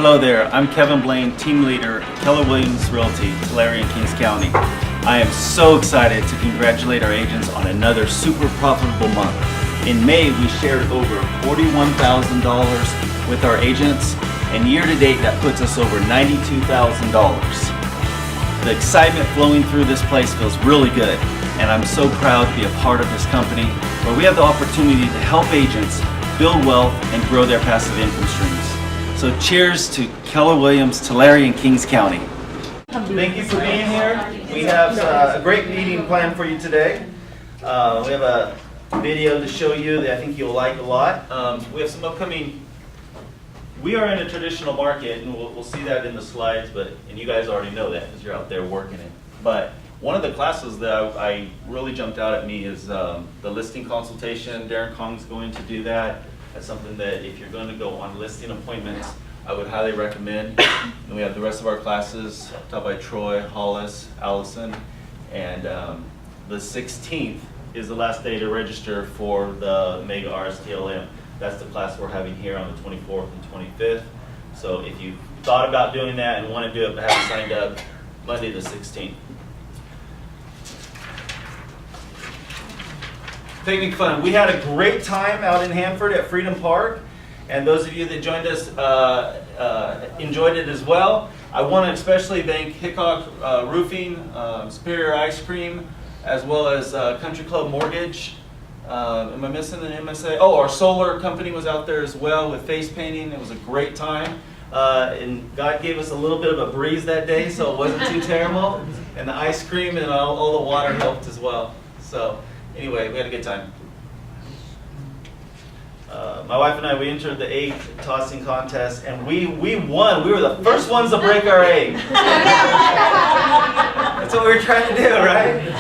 Hello there, I'm Kevin Blain, team leader at Keller Williams Realty, Tulare in Kings County. I am so excited to congratulate our agents on another super profitable month. In May, we shared over $41,000 with our agents, and year to date that puts us over $92,000. The excitement flowing through this place feels really good, and I'm so proud to be a part of this company where we have the opportunity to help agents build wealth and grow their passive income streams. So cheers to Keller Williams, Tulare in Kings County. Thank you for being here. We have a great meeting planned for you today. We have a video to show you that I think you'll like a lot. We have some upcoming. We are in a traditional market, and we'll see that in the slides, and you guys already know that because you're out there working it. But one of the classes that I really jumped out at me is the listing consultation. Darren Kong's going to do that. That's something that if you're going to go on listing appointments, I would highly recommend. And we have the rest of our classes taught by Troy, Hollis, Allison, and the 16th is the last day to register for the Mega RSTLM. That's the class we're having here on the 24th and 25th. So if you thought about doing that and want to do it but haven't signed up, Monday the 16th. Picnic fun. We had a great time out in Hanford at Freedom Park, and those of you that joined us enjoyed it as well. I want to especially thank Hickok Roofing, Superior Ice Cream, as well as Country Club Mortgage. Am I missing an MSA? Oh, our solar company was out there as well with face painting. It was a great time. And God gave us a little bit of a breeze that day, so it wasn't too terrible. And the ice cream and all the water helped as well. So anyway, we had a good time. My wife and I, we entered the egg tossing contest, and we won. We were the first ones to break our egg. That's what we were trying to do, right?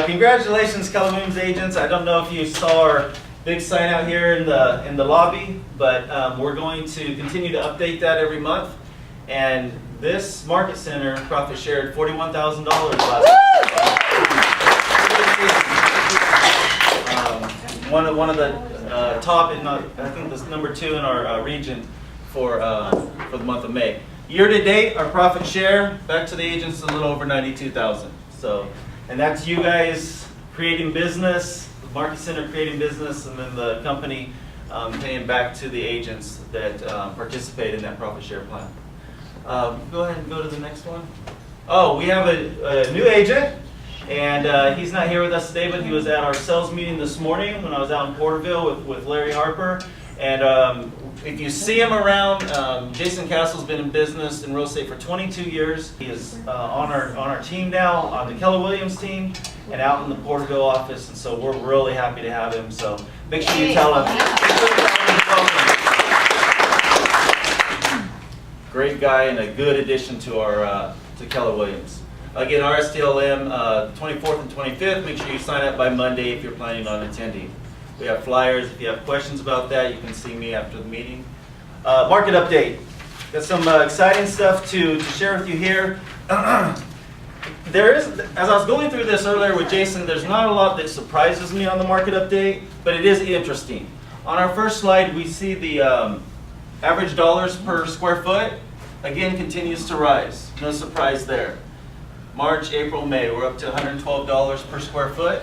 Congratulations, Keller Williams agents. I don't know if you saw our big sign out here in the lobby, but we're going to continue to update that every month. And this market center profit shared $41,000 last year. One of the top, and I think this number 2 in our region for the month of May. Year to date, our profit share back to the agents is a little over $92,000. So. And that's you guys creating business, the market center creating business, and then the company paying back to the agents that participate in that profit share plan. Go ahead and go to the next one. Oh, we have a new agent, and he's not here with us today, but he was at our sales meeting this morning when I was out in Porterville with Larry Harper. And if you see him around, Jason Castle's been in business in real estate for 22 years. He is on our team now, on the Keller Williams team, and out in the Porterville office. And so we're really happy to have him. So make sure you tell him. Great guy and a good addition to our to Keller Williams. Again, RSTLM 24th and 25th. Make sure you sign up by Monday if you're planning on attending. We have flyers. If you have questions about that, you can see me after the meeting. Market update. Got some exciting stuff to share with you here. There is, as I was going through this earlier with Jason, there's not a lot that surprises me on the market update, but it is interesting. On our first slide, we see the average dollars per square foot, again, continues to rise. No surprise there. March, April, May, we're up to $112 per square foot.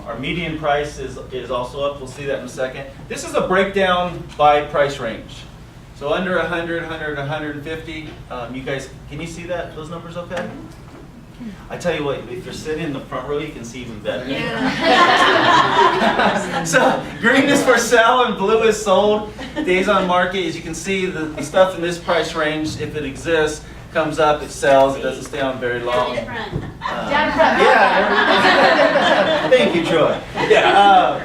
Our median price is also up. We'll see that in a second. This is a breakdown by price range. So under 100, 100, 150. You guys, can you see that? Those numbers okay? I tell you what, if you're sitting in the front row, you can see even better. Yeah. So green is for sale and blue is sold. Days on market, as you can see, the stuff in this price range, if it exists, comes up, it sells, it doesn't stay on very long. Yeah. Thank you, Troy. Yeah.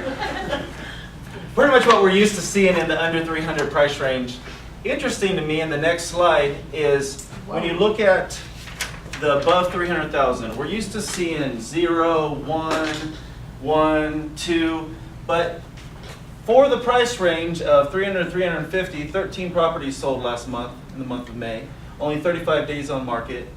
Pretty much what we're used to seeing in the under 300 price range. Interesting to me in the next slide is when you look at the above 300,000, we're used to seeing 0, 1, 1, 2, but for the price range of 300 to 350, 13 properties sold last month, in the month of May. Only 35 days on market.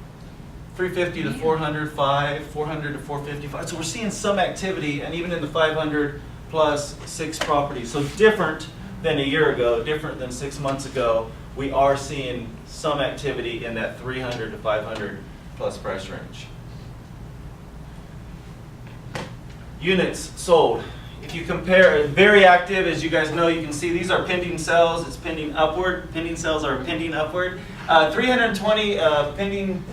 350 to 400, 5, 400 to 455. So we're seeing some activity, and even in the 500 plus 6 properties. So different than a year ago, different than 6 months ago. We are seeing some activity in that 300 to 500 plus price range. Units sold. If you compare, very active, as you guys know, you can see these are pending sales. It's pending upward. Pending sales are pending upward. 320 pending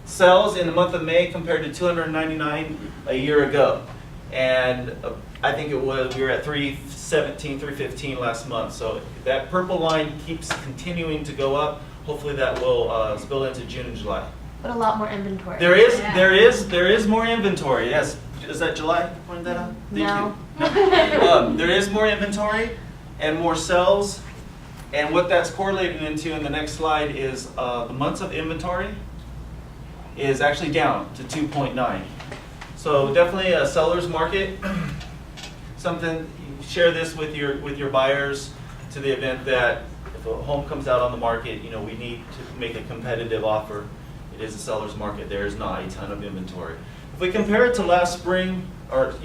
sales in the month of May compared to 299 a year ago. And I think we were at 317, 315 last month. So that purple line keeps continuing to go up. Hopefully that will spill into June and July. But a lot more inventory. There is more inventory. Yes. Is that July? Pointed that out? No. There is more inventory and more sales. And what that's correlating into in the next slide is the months of inventory is actually down to 2.9. So definitely a seller's market. Something, share this with your buyers to the event that if a home comes out on the market, we need to make a competitive offer. It is a seller's market. There is not a ton of inventory. If we compare it to last spring of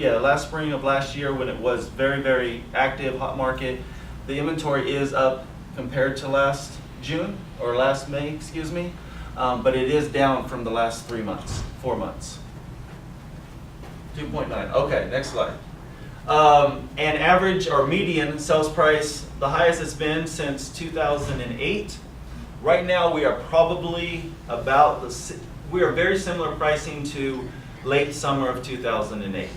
last year when it was very, very active, hot market, the inventory is up compared to last June, or last May, excuse me, but it is down from the last 4 months. 2.9, okay, next slide. And average or median sales price, the highest it's been since 2008. Right now we are probably we are very similar pricing to late summer of 2008.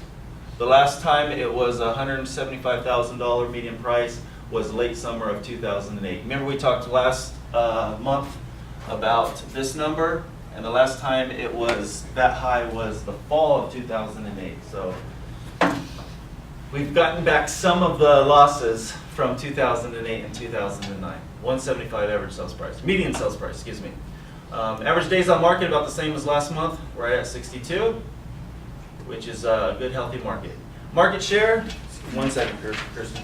The last time it was $175,000 median price was late summer of 2008. Remember we talked last month about this number, and the last time it was that high was the fall of 2008. So we've gotten back some of the losses from 2008 and 2009. 175 average sales price, median sales price, excuse me. Average days on market about the same as last month, right at 62, which is a good, healthy market. Market share, 1 second, Kirsten.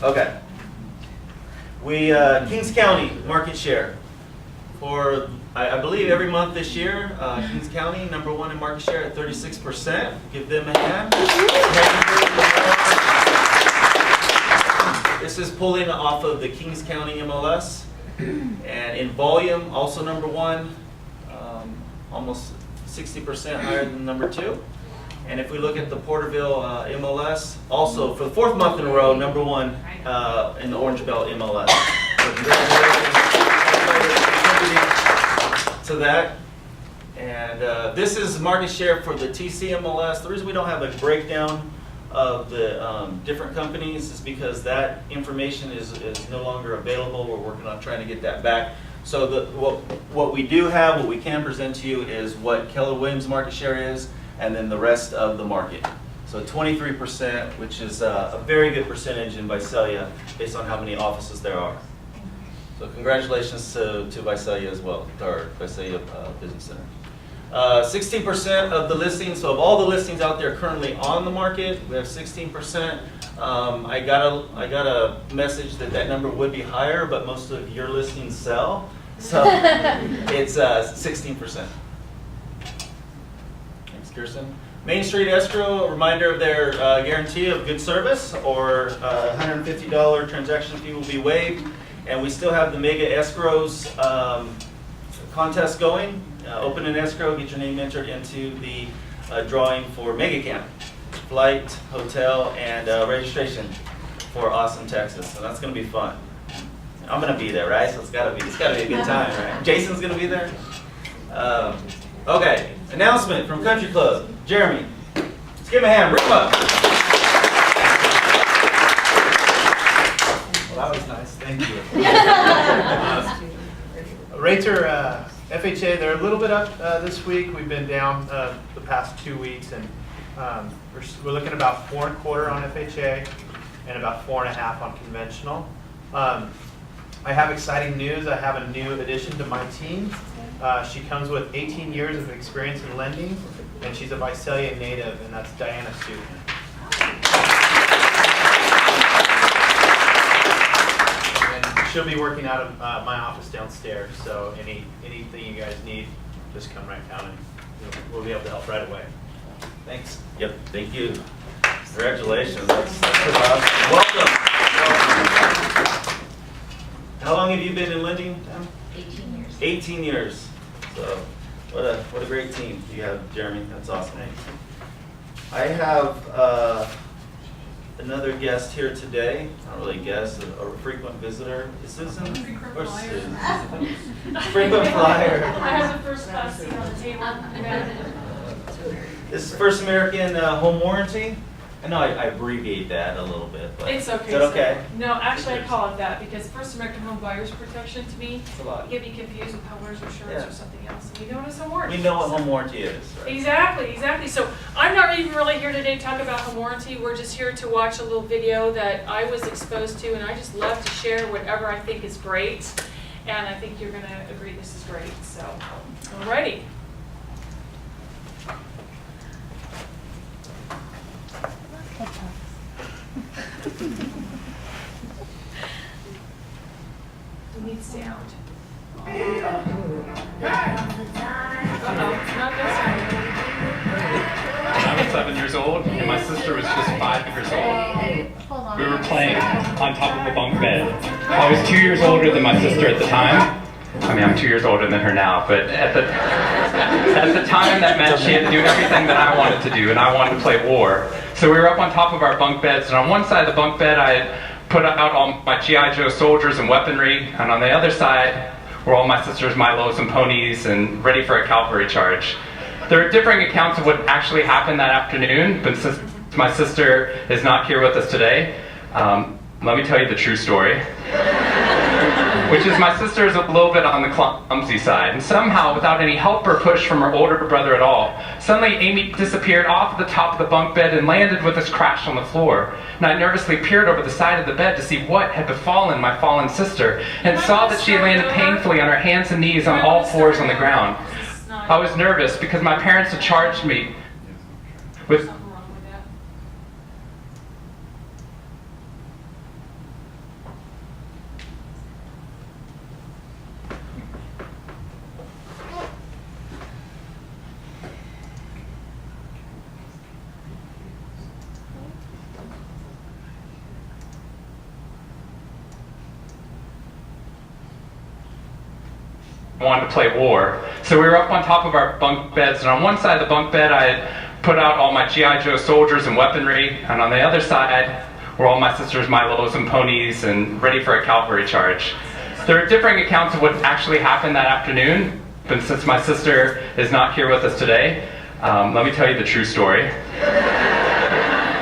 Okay. Kings County market share. For, I believe, every month this year, Kings County, #1 in market share at 36%. Give them a hand. This is pulling off of the Kings County MLS. And in volume, also #1, almost 60% higher than #2. And if we look at the Porterville MLS, also for the 4th month in a row, #1 in the Orange Belt MLS. So congratulations to that. And this is market share for the TC MLS. The reason we don't have a breakdown of the different companies is because that information is no longer available. We're working on trying to get that back. So what we do have, what we can present to you is what Keller Williams market share is, and then the rest of the market. So 23%, which is a very good percentage in Visalia based on how many offices there are. So congratulations to Visalia as well, our Visalia Business Center. 16% of the listings, so of all the listings out there currently on the market, we have 16%. I got a message that number would be higher, but most of your listings sell, so it's 16%. Thanks, Kirsten. Main Street Escrow, a reminder of their guarantee of good service, or $150 transaction fee will be waived, and we still have the Mega Escrows contest going. Open an escrow, get your name entered into the drawing for Mega Camp, flight, hotel, and registration for Austin, Texas. So that's going to be fun. I'm going to be there, right? So it's got to be a good time, right? Jason's going to be there. Okay, announcement from Country Club. Jeremy, let's give him a hand. Bring him up. Well, that was nice. Thank you. Rates are FHA. They're a little bit up this week. We've been down the past 2 weeks, and we're looking at about 4 1/4 on FHA and about 4 1/2 on conventional. I have exciting news. I have a new addition to my team. She comes with 18 years of experience in lending, and she's a Visalia native, and that's Diana Stewart. And she'll be working out of my office downstairs, so anything you guys need, just come right down and we'll be able to help right away. Thanks. Yep, thank you. Congratulations. That's awesome. Welcome. How long have you been in lending? 18 years. 18 years. So what a great team you have, Jeremy. That's awesome. I have another guest here today. Not really a guest, a frequent visitor. Is Susan? Or Susan? Frequent flyer. I have the first class seat on the table. This is First American Home Warranty. I know I abbreviate that a little bit, but It's okay. is that okay? No, actually I call it that because First American Home Buyers Protection to me, It's a lot. you get me confused with homeowners insurance Yeah. or something else. And you know what it's a warranty. We know what home warranty is, right? Exactly. So I'm not even really here today to talk about home warranty. We're just here to watch a little video that I was exposed to, and I just love to share whatever I think is great. And I think you're gonna agree this is great. So, alrighty. We need sound. Not this one. I was 7 years old, and my sister was just 5 years old. We were playing on top of a bunk bed. I was 2 years older than my sister at the time. I mean, I'm 2 years older than her now, but at the time that meant she had to do everything that I wanted to do, and I wanted to play war. So we were up on top of our bunk beds, and on one side of the bunk bed I had put out all my G.I. Joe soldiers and weaponry, and on the other side were all my sister's Milos and ponies and ready for a cavalry charge. There are differing accounts of what actually happened that afternoon, but since my sister is not here with us today, let me tell you the true story. Which is my sister is a little bit on the clumsy side, and somehow, without any help or push from her older brother at all, suddenly Amy disappeared off the top of the bunk bed and landed with us crash on the floor. And I nervously peered over the side of the bed to see what had befallen my fallen sister, and saw that she had landed painfully on her hands and knees on all fours on the ground. I was nervous because my parents had charged me with Something wrong with that. wanted to play war. So we were up on top of our bunk beds, and on one side of the bunk bed I had put out all my G.I. Joe soldiers and weaponry, and on the other side were all my sister's Milos and ponies and ready for a cavalry charge. There are differing accounts of what actually happened that afternoon, but since my sister is not here with us today, let me tell you the true story.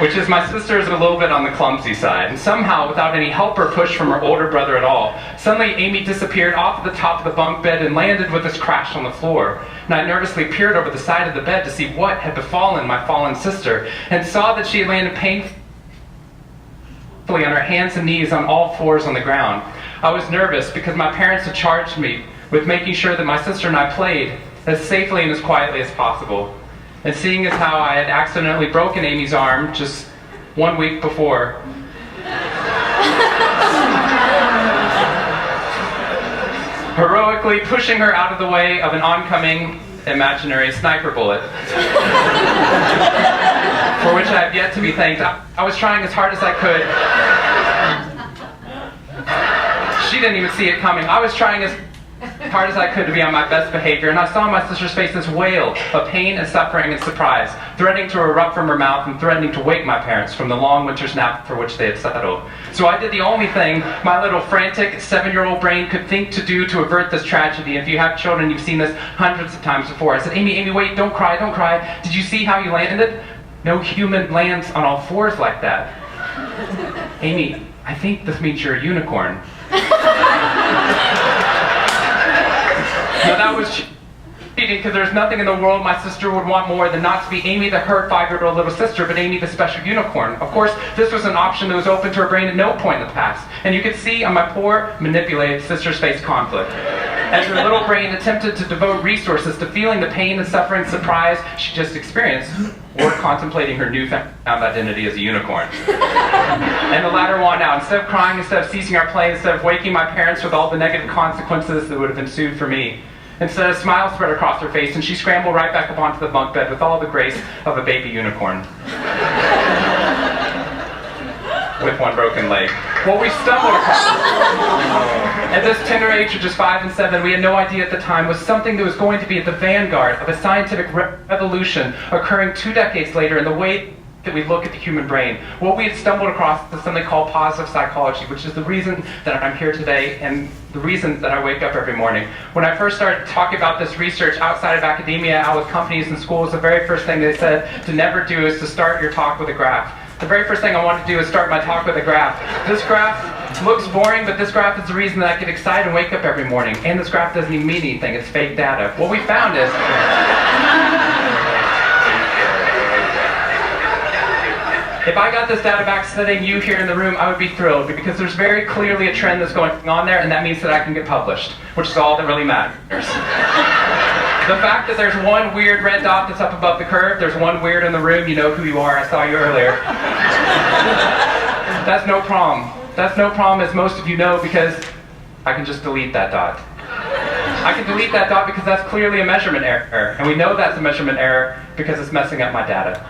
Which is my sister is a little bit on the clumsy side, and somehow, without any help or push from her older brother at all, suddenly Amy disappeared off the top of the bunk bed and landed with us crash on the floor. And I nervously peered over the side of the bed to see what had befallen my fallen sister, and saw that she had landed painfully on her hands and knees on all fours on the ground. I was nervous because my parents had charged me with making sure that my sister and I played as safely and as quietly as possible. And seeing as how I had accidentally broken Amy's arm just 1 week before, heroically pushing her out of the way of an oncoming imaginary sniper bullet, for which I have yet to be thanked. I was trying as hard as I could. She didn't even see it coming. I was trying as hard as I could to be on my best behavior, and I saw my sister's face this wail of pain and suffering and surprise, threatening to erupt from her mouth and threatening to wake my parents from the long winter's nap for which they had settled. So I did the only thing my little frantic 7-year-old brain could think to do to avert this tragedy. If you have children, you've seen this hundreds of times before. I said, Amy, wait, don't cry, don't cry. Did you see how you landed? No human lands on all fours like that. Amy, I think this means you're a unicorn. Now that was cheating, because there's nothing in the world my sister would want more than not to be Amy the hurt 5-year-old little sister, but Amy the special unicorn. Of course, this was an option that was open to her brain at no point in the past, and you could see on my poor, manipulated sister's face conflict. As her little brain attempted to devote resources to feeling the pain and suffering and surprise she just experienced, or contemplating her newfound identity as a unicorn. And the latter won out. Instead of crying, instead of ceasing our play, instead of waking my parents with all the negative consequences that would have ensued for me, instead, a smile spread across her face, and she scrambled right back up onto the bunk bed with all the grace of a baby unicorn. with one broken leg. What we stumbled across at this tender age of just 5 and 7, we had no idea at the time, was something that was going to be at the vanguard of a scientific revolution occurring 2 decades later in the way that we look at the human brain. What we had stumbled across is something called positive psychology, which is the reason that I'm here today and the reason that I wake up every morning. When I first started talking about this research outside of academia, out with companies and schools, the very first thing they said to never do is to start your talk with a graph. The very first thing I wanted to do is start my talk with a graph. This graph looks boring, but this graph is the reason that I get excited and wake up every morning. And this graph doesn't even mean anything, it's fake data. What we found is if I got this data back sitting you here in the room, I would be thrilled because there's very clearly a trend that's going on there, and that means that I can get published, which is all that really matters. The fact that there's one weird red dot that's up above the curve, there's one weird in the room, you know who you are, I saw you earlier. That's no problem. That's no problem, as most of you know, because I can just delete that dot. I can delete that dot because that's clearly a measurement error, and we know that's a measurement error because it's messing up my data.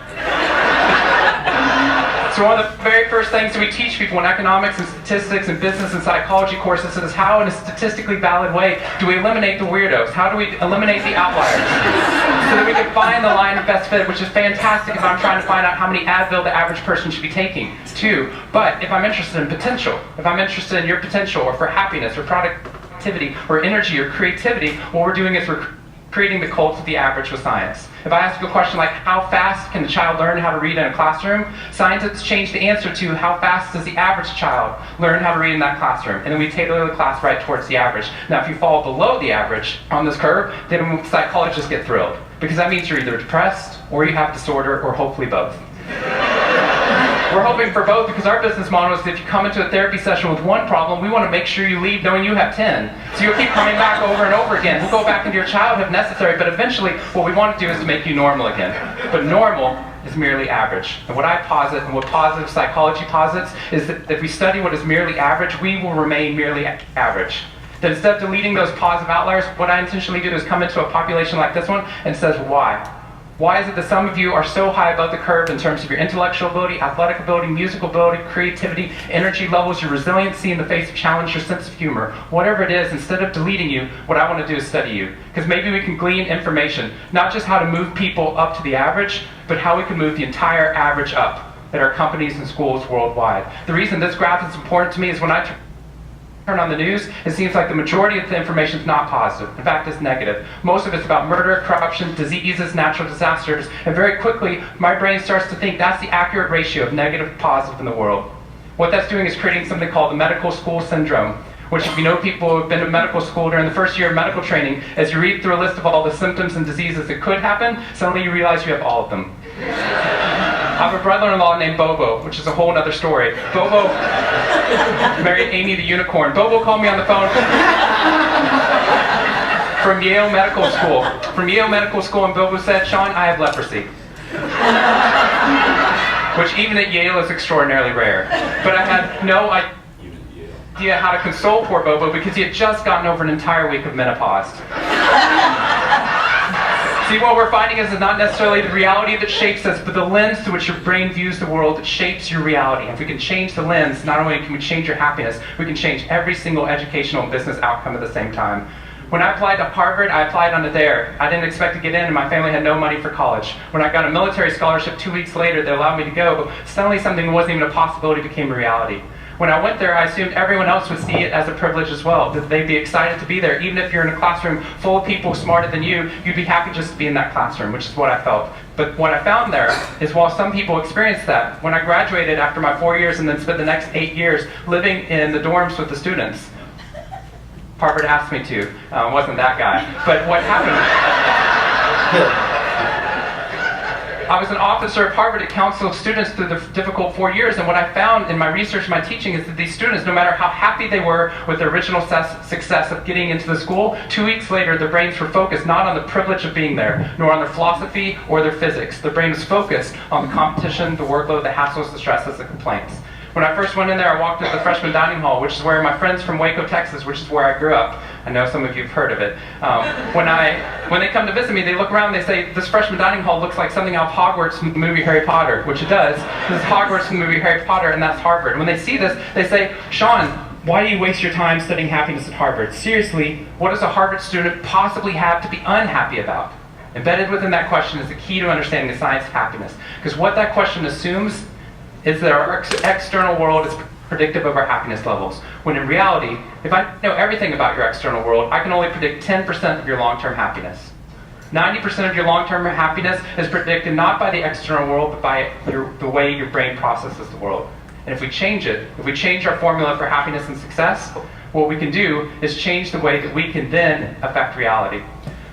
So one of the very first things that we teach people in economics and statistics and business and psychology courses is how, in a statistically valid way, do we eliminate the weirdos? How do we eliminate the outliers? So that we can find the line of best fit, which is fantastic if I'm trying to find out how many Advil the average person should be taking, too. But if I'm interested in potential, if I'm interested in your potential, or for happiness, or productivity, or energy, or creativity, what we're doing is we're creating the cult of the average with science. If I ask you a question like, how fast can a child learn how to read in a classroom? Scientists change the answer to, how fast does the average child learn how to read in that classroom? And then we tailor the class right towards the average. Now, if you fall below the average on this curve, then psychologists get thrilled, because that means you're either depressed, or you have disorder, or hopefully both. We're hoping for both because our business model is that if you come into a therapy session with one problem, we want to make sure you leave knowing you have 10. So you'll keep coming back over and over again. We'll go back into your childhood if necessary, but eventually what we want to do is to make you normal again. But normal is merely average. And what I posit, and what positive psychology posits, is that if we study what is merely average, we will remain merely average. That instead of deleting those positive outliers, what I intentionally do is come into a population like this one and says, why? Why is it that some of you are so high above the curve in terms of your intellectual ability, athletic ability, musical ability, creativity, energy levels, your resiliency in the face of challenge, your sense of humor? Whatever it is, instead of deleting you, what I want to do is study you. Because maybe we can glean information, not just how to move people up to the average, but how we can move the entire average up at our companies and schools worldwide. The reason this graph is important to me is when I turn on the news, it seems like the majority of the information is not positive. In fact, it's negative. Most of it's about murder, corruption, diseases, natural disasters, and very quickly, my brain starts to think that's the accurate ratio of negative to positive in the world. What that's doing is creating something called the medical school syndrome, which, if you know people who have been to medical school during the first year of medical training, as you read through a list of all the symptoms and diseases that could happen, suddenly you realize you have all of them. I have a brother-in-law named Bobo, which is a whole other story. Bobo married Amy the unicorn. Bobo called me on the phone from Yale Medical School. From Yale Medical School, and Bobo said, Sean, I have leprosy. Which even at Yale is extraordinarily rare. But I had no idea how to console poor Bobo because he had just gotten over an entire week of menopause. See, what we're finding is not necessarily the reality that shapes us, but the lens through which your brain views the world that shapes your reality. If we can change the lens, not only can we change your happiness, we can change every single educational and business outcome at the same time. When I applied to Harvard, I applied on a dare. I didn't expect to get in, and my family had no money for college. When I got a military scholarship 2 weeks later that allowed me to go, suddenly something that wasn't even a possibility became a reality. When I went there, I assumed everyone else would see it as a privilege as well, that they'd be excited to be there. Even if you're in a classroom full of people smarter than you, you'd be happy just to be in that classroom, which is what I felt. But what I found there is while some people experienced that, when I graduated after my 4 years and then spent the next 8 years living in the dorms with the students, Harvard asked me to. Wasn't that guy. But what happened... I was an officer of Harvard that counseled students through the difficult 4 years, and what I found in my research and my teaching is that these students, no matter how happy they were with their original success of getting into the school, 2 weeks later their brains were focused not on the privilege of being there, nor on their philosophy or their physics. Their brain was focused on the competition, the workload, the hassles, the stresses, the complaints. When I first went in there, I walked into the freshman dining hall, which is where my friends from Waco, Texas, which is where I grew up, I know some of you have heard of it. When they come to visit me, they look around, they say, this freshman dining hall looks like something out of Hogwarts from the movie Harry Potter, which it does. This is Hogwarts from the movie Harry Potter, and that's Harvard. When they see this, they say, Sean, why do you waste your time studying happiness at Harvard? Seriously, what does a Harvard student possibly have to be unhappy about? Embedded within that question is the key to understanding the science of happiness. Because what that question assumes is that our external world is predictive of our happiness levels. When in reality, if I know everything about your external world, I can only predict 10% of your long-term happiness. 90% of your long-term happiness is predicted not by the external world, but by the way your brain processes the world. And if we change it, if we change our formula for happiness and success, what we can do is change the way that we can then affect reality.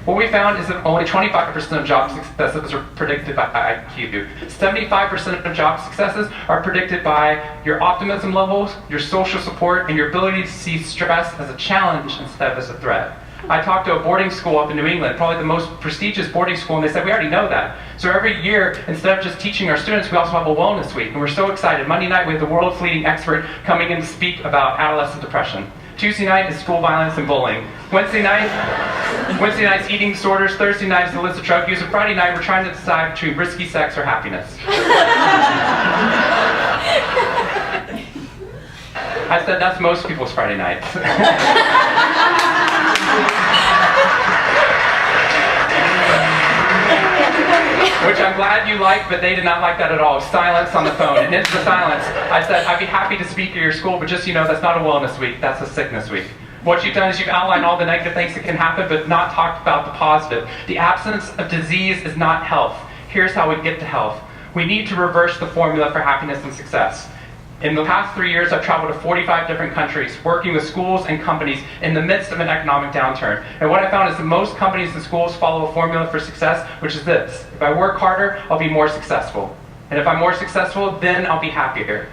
What we found is that only 25% of job successes are predicted by IQ. 75% of job successes are predicted by your optimism levels, your social support, and your ability to see stress as a challenge instead of as a threat. I talked to a boarding school up in New England, probably the most prestigious boarding school, and they said, we already know that. So every year, instead of just teaching our students, we also have a wellness week, and we're so excited. Monday night, we have the world's leading expert coming in to speak about adolescent depression. Tuesday night is school violence and bullying. Wednesday night's eating disorders. Thursday night is illicit drug use. And Friday night, we're trying to decide between risky sex or happiness. I said that's most people's Friday nights. Which I'm glad you liked, but they did not like that at all. Silence on the phone. And into the silence, I said, I'd be happy to speak at your school, but just so you know, that's not a wellness week, that's a sickness week. What you've done is you've outlined all the negative things that can happen, but not talked about the positive. The absence of disease is not health. Here's how we get to health. We need to reverse the formula for happiness and success. In the past 3 years, I've traveled to 45 different countries, working with schools and companies in the midst of an economic downturn. And what I found is that most companies and schools follow a formula for success, which is this. If I work harder, I'll be more successful. And if I'm more successful, then I'll be happier.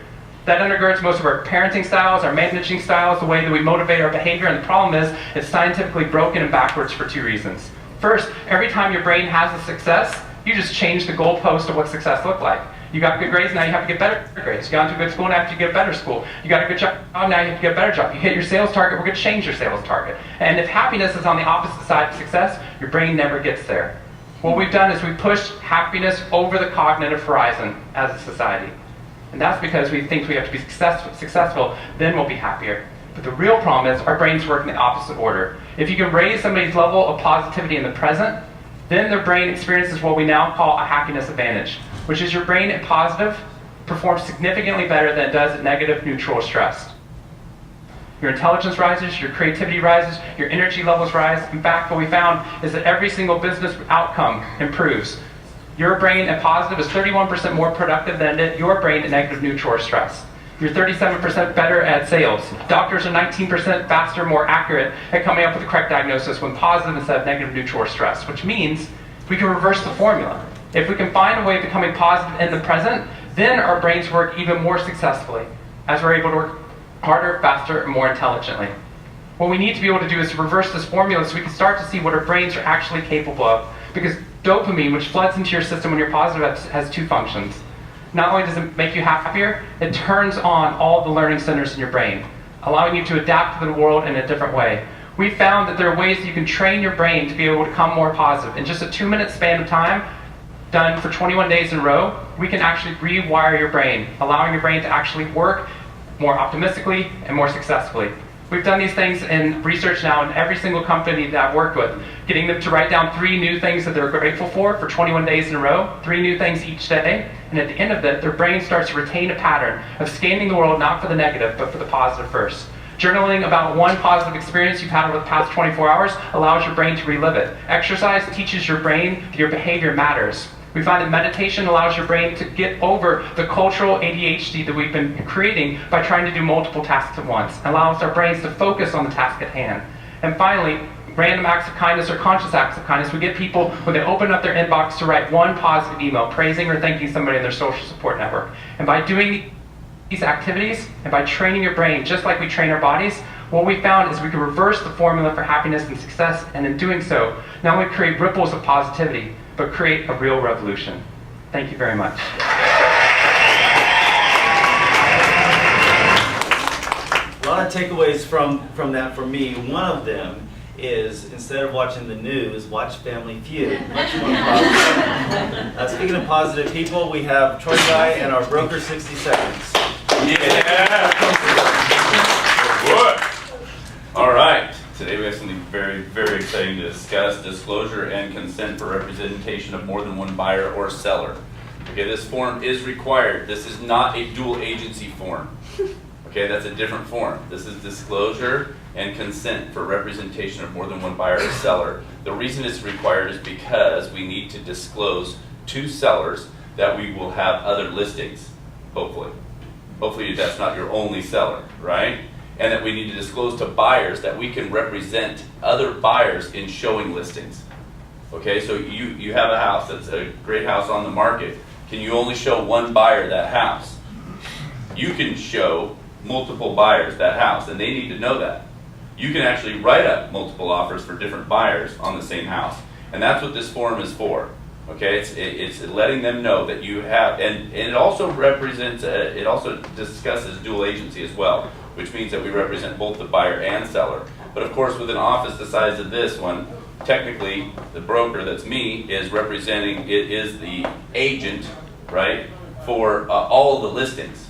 That undergirds most of our parenting styles, our managing styles, the way that we motivate our behavior. And the problem is, it's scientifically broken and backwards for 2 reasons. First, every time your brain has a success, you just change the goalpost of what success looked like. You got good grades, now you have to get better grades. You got into a good school, now you have to get a better school. You got a good job, now you have to get a better job. You hit your sales target, we're going to change your sales target. And if happiness is on the opposite side of success, your brain never gets there. What we've done is we've pushed happiness over the cognitive horizon as a society. And that's because we think we have to be successful, then we'll be happier. But the real problem is our brains work in the opposite order. If you can raise somebody's level of positivity in the present, then their brain experiences what we now call a happiness advantage, which is your brain at positive performs significantly better than it does at negative, neutral, or stressed. Your intelligence rises, your creativity rises, your energy levels rise. In fact, what we found is that every single business outcome improves. Your brain at positive is 31% more productive than your brain at negative, neutral, or stressed. You're 37% better at sales. Doctors are 19% faster, more accurate at coming up with the correct diagnosis when positive instead of negative, neutral, or stress, which means we can reverse the formula. If we can find a way of becoming positive in the present, then our brains work even more successfully, as we're able to work harder, faster, and more intelligently. What we need to be able to do is to reverse this formula so we can start to see what our brains are actually capable of. Because dopamine, which floods into your system when you're positive, has 2 functions. Not only does it make you happier, it turns on all the learning centers in your brain, allowing you to adapt to the world in a different way. We found that there are ways that you can train your brain to be able to become more positive. In just a 2-minute span of time, done for 21 days in a row, we can actually rewire your brain, allowing your brain to actually work more optimistically and more successfully. We've done these things in research now in every single company that I've worked with, getting them to write down 3 new things that they're grateful for 21 days in a row, 3 new things each day, and at the end of that, their brain starts to retain a pattern of scanning the world not for the negative, but for the positive first. Journaling about one positive experience you've had over the past 24 hours allows your brain to relive it. Exercise teaches your brain that your behavior matters. We find that meditation allows your brain to get over the cultural ADHD that we've been creating by trying to do multiple tasks at once. It allows our brains to focus on the task at hand. And finally, random acts of kindness or conscious acts of kindness. We get people, when they open up their inbox, to write one positive email praising or thanking somebody in their social support network. And by doing these activities, and by training your brain, just like we train our bodies, what we found is we can reverse the formula for happiness and success, and in doing so, not only create ripples of positivity, but create a real revolution. Thank you very much. lot of takeaways from that for me. One of them is, instead of watching the news, watch Family Feud. Much more positive. Speaking of positive people, we have Troy Guy and our broker 60 seconds. Yeah! Good. All right. Today we have something very, very exciting to discuss: disclosure and consent for representation of more than one buyer or seller. Okay, this form is required. This is not a dual agency form. Okay, that's a different form. This is disclosure and consent for representation of more than one buyer or seller. The reason it's required is because we need to disclose to sellers that we will have other listings, hopefully. Hopefully that's not your only seller, right? And that we need to disclose to buyers that we can represent other buyers in showing listings. Okay, so you have a house that's a great house on the market. Can you only show one buyer that house? You can show multiple buyers that house, and they need to know that. You can actually write up multiple offers for different buyers on the same house, and that's what this form is for. Okay, it's letting them know that you have, and it also represents, it also discusses dual agency as well, which means that we represent both the buyer and seller. But of course, with an office the size of this one, technically the broker, that's me, is representing, it is the agent, right, for all of the listings.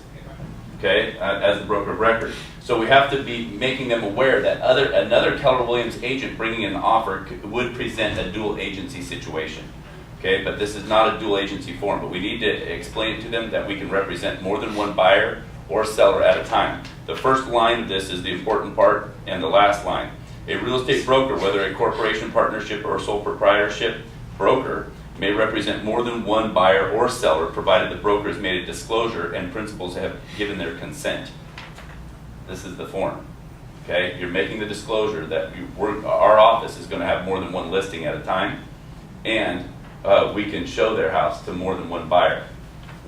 Okay, as the broker of record. So we have to be making them aware that another Keller Williams agent bringing in an offer would present a dual agency situation. Okay, but this is not a dual agency form, but we need to explain it to them that we can represent more than one buyer or seller at a time. The first line of this is the important part, and the last line. A real estate broker, whether a corporation, partnership, or sole proprietorship broker, may represent more than one buyer or seller, provided the broker has made a disclosure and principals have given their consent. This is the form. Okay, you're making the disclosure that our office is going to have more than one listing at a time, and we can show their house to more than one buyer.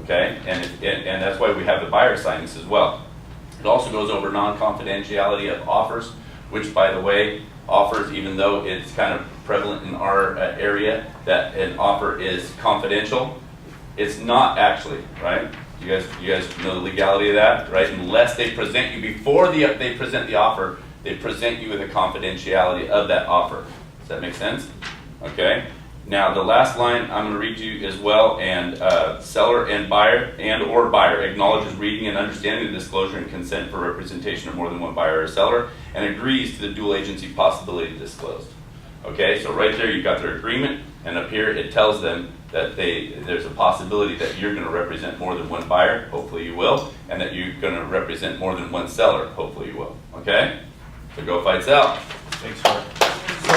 Okay, and that's why we have the buyer sign this as well. It also goes over non-confidentiality of offers, which, by the way, offers, even though it's kind of prevalent in our area that an offer is confidential, it's not actually, right? You guys know the legality of that, right? Unless they present you before they present the offer, they present you with the confidentiality of that offer. Does that make sense? Okay. Now the last line I'm going to read to you as well, and seller and buyer or buyer acknowledges reading and understanding the disclosure and consent for representation of more than one buyer or seller, and agrees to the dual agency possibility disclosed. Okay, so right there you've got their agreement, and up here it tells them that there's a possibility that you're going to represent more than one buyer, hopefully you will, and that you're going to represent more than one seller, hopefully you will. Okay, so go fight sell. Thanks, Mark. So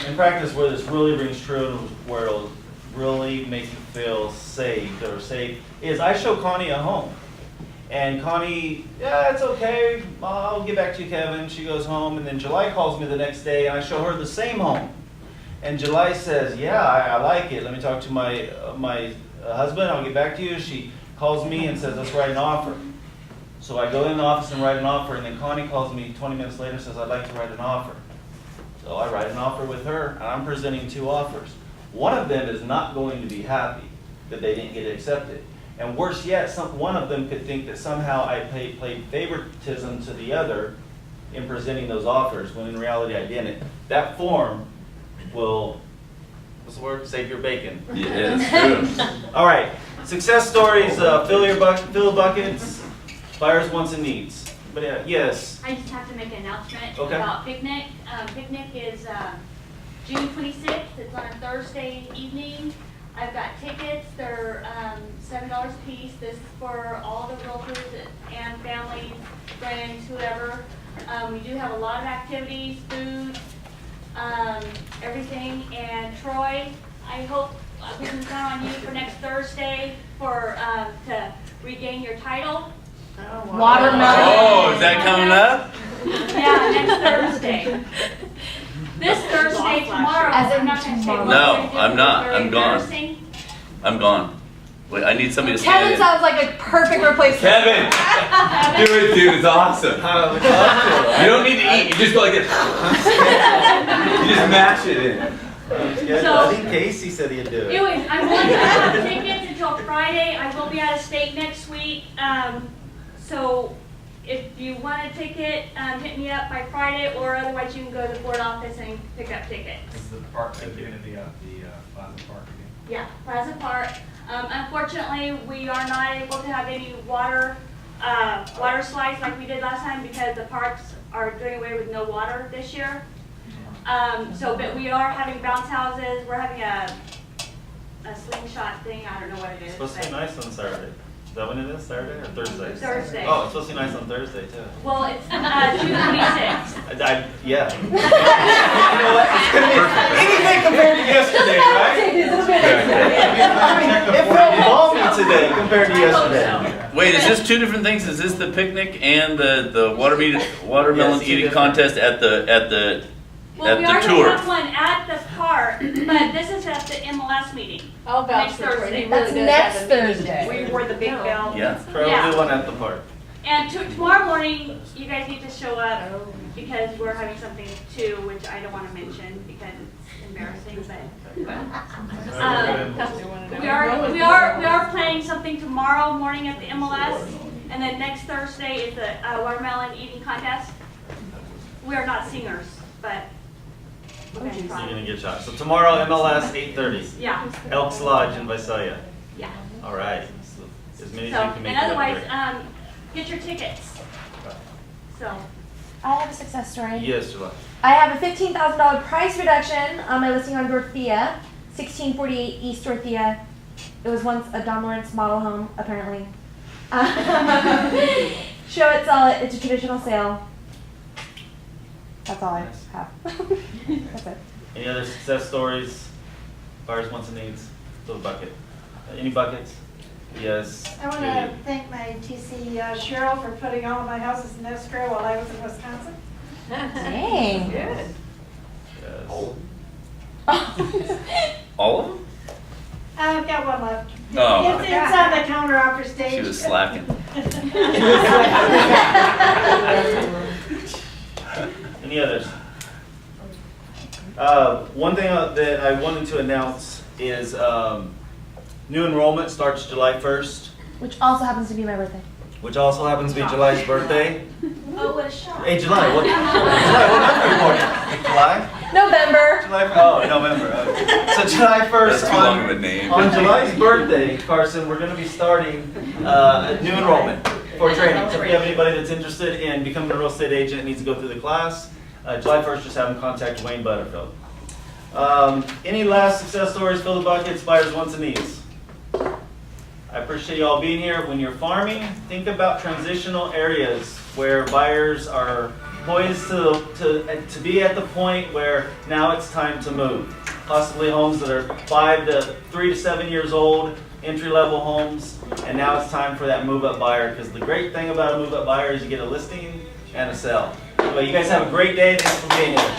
in practice, where this really rings true, where it'll really make you feel safe, is I show Connie a home. And Connie, yeah, it's okay, I'll get back to you, Kevin. She goes home, and then July calls me the next day, and I show her the same home. And July says, yeah, I like it. Let me talk to my husband, I'll get back to you. She calls me and says, let's write an offer. So I go in the office and write an offer, and then Connie calls me 20 minutes later and says, I'd like to write an offer. So I write an offer with her, and I'm presenting two offers. One of them is not going to be happy that they didn't get accepted. And worse yet, one of them could think that somehow I played favoritism to the other in presenting those offers, when in reality I didn't. That form will, what's the word? Save your bacon. Yeah, it's true. All right, success stories, fill the buckets, buyers' wants and needs. But yes. I just have to make an announcement Okay. about picnic. Picnic is June 26th. It's on a Thursday evening. I've got tickets. They're $7 a piece. This is for all the realtors and families, friends, whoever. We do have a lot of activities, food, everything. And Troy, I hope we can count on you for next Thursday to regain your title. Watermelon. Oh, is that coming up? Yeah, next Thursday. This Thursday, tomorrow. As in I'm not gonna say what No, we're gonna do. I'm not. It's very I'm gone. embarrassing. I'm gone. Wait, I need somebody to Kevin stand in. sounds like a perfect replacement. Kevin! Do it, dude. It's awesome. You don't need to eat. You just go like this. You just mash it in. I think Casey said he'd do it. Anyways, I'm going to have tickets until Friday. I will be out of state next week. So if you want a ticket, hit me up by Friday, or otherwise you can go to the board office and pick up tickets. Is the park going to be the Plaza Park again? Yeah, Plaza Park. Unfortunately, we are not able to have any water slides like we did last time because the parks are doing away with no water this year. But we are having bounce houses. We're having a slingshot thing. I don't know what it is. It's supposed to be nice on Saturday. Is that when it is? Saturday or Thursday? Thursday. Oh, it's supposed to be nice on Thursday too. Well, it's June 26th. Yeah. You know what? It's gonna be anything compared to yesterday, right? It felt balmy today compared to yesterday. Wait, is this two different things? Is this the picnic and the watermelon Yes, eating different. contest at the Well, we are tour? going to have one at the park, but this is at the MLS meeting. I'll vouch for Troy. He That's next Thursday. We wore the big bell. Yeah. Probably one at the park. And tomorrow morning, you guys need to show up because we're having something too, which I don't want to mention because it's embarrassing, but we are planning something tomorrow morning at the MLS, and then next Thursday is the watermelon eating contest. We are not singers, but we're going to You're try. gonna get shot. So tomorrow, MLS 8:30, Yeah, Elks Lodge in Visalia. yeah. All right. So as many as So, you can make. and it up otherwise, there. get your tickets. So, I have a success story. Yes, July. I have a $15,000 price reduction on my listing on Dorothea, 1648 East Dorothea. It was once a Don Lawrence model home, apparently. Show it, sell it. It's a traditional sale. That's all I have. That's it. Any other success stories? Buyers, wants, and needs. Little bucket. Any buckets? Yes. I want to thank my TC Cheryl for putting all of my houses in escrow while I was in Wisconsin. Dang. Yes. All of them? I've got one left. Oh, It's on the counter offer stage. she was slacking. Any others? One thing that I wanted to announce is new enrollment starts July 1st, Which also happens to be my birthday. which also happens to be July's birthday. oh, what a shock. Hey, July, what month are you born? July? November. November. Okay. So July 1st, That's too long of a name. on July's birthday, Carson, we're going to be starting a new enrollment for training. So if you have anybody that's interested in becoming a real estate agent and needs to go through the class, July 1st, just have them contact Wayne Butterfield. Any last success stories? Fill the buckets, buyers, wants, and needs. I appreciate you all being here. When you're farming, think about transitional areas where buyers are poised to be at the point where now it's time to move. Possibly homes that are 3 to 7 years old, entry-level homes, and now it's time for that move-up buyer, because the great thing about a move-up buyer is you get a listing and a sale. Anyway, you guys have a great day. Thanks for being here.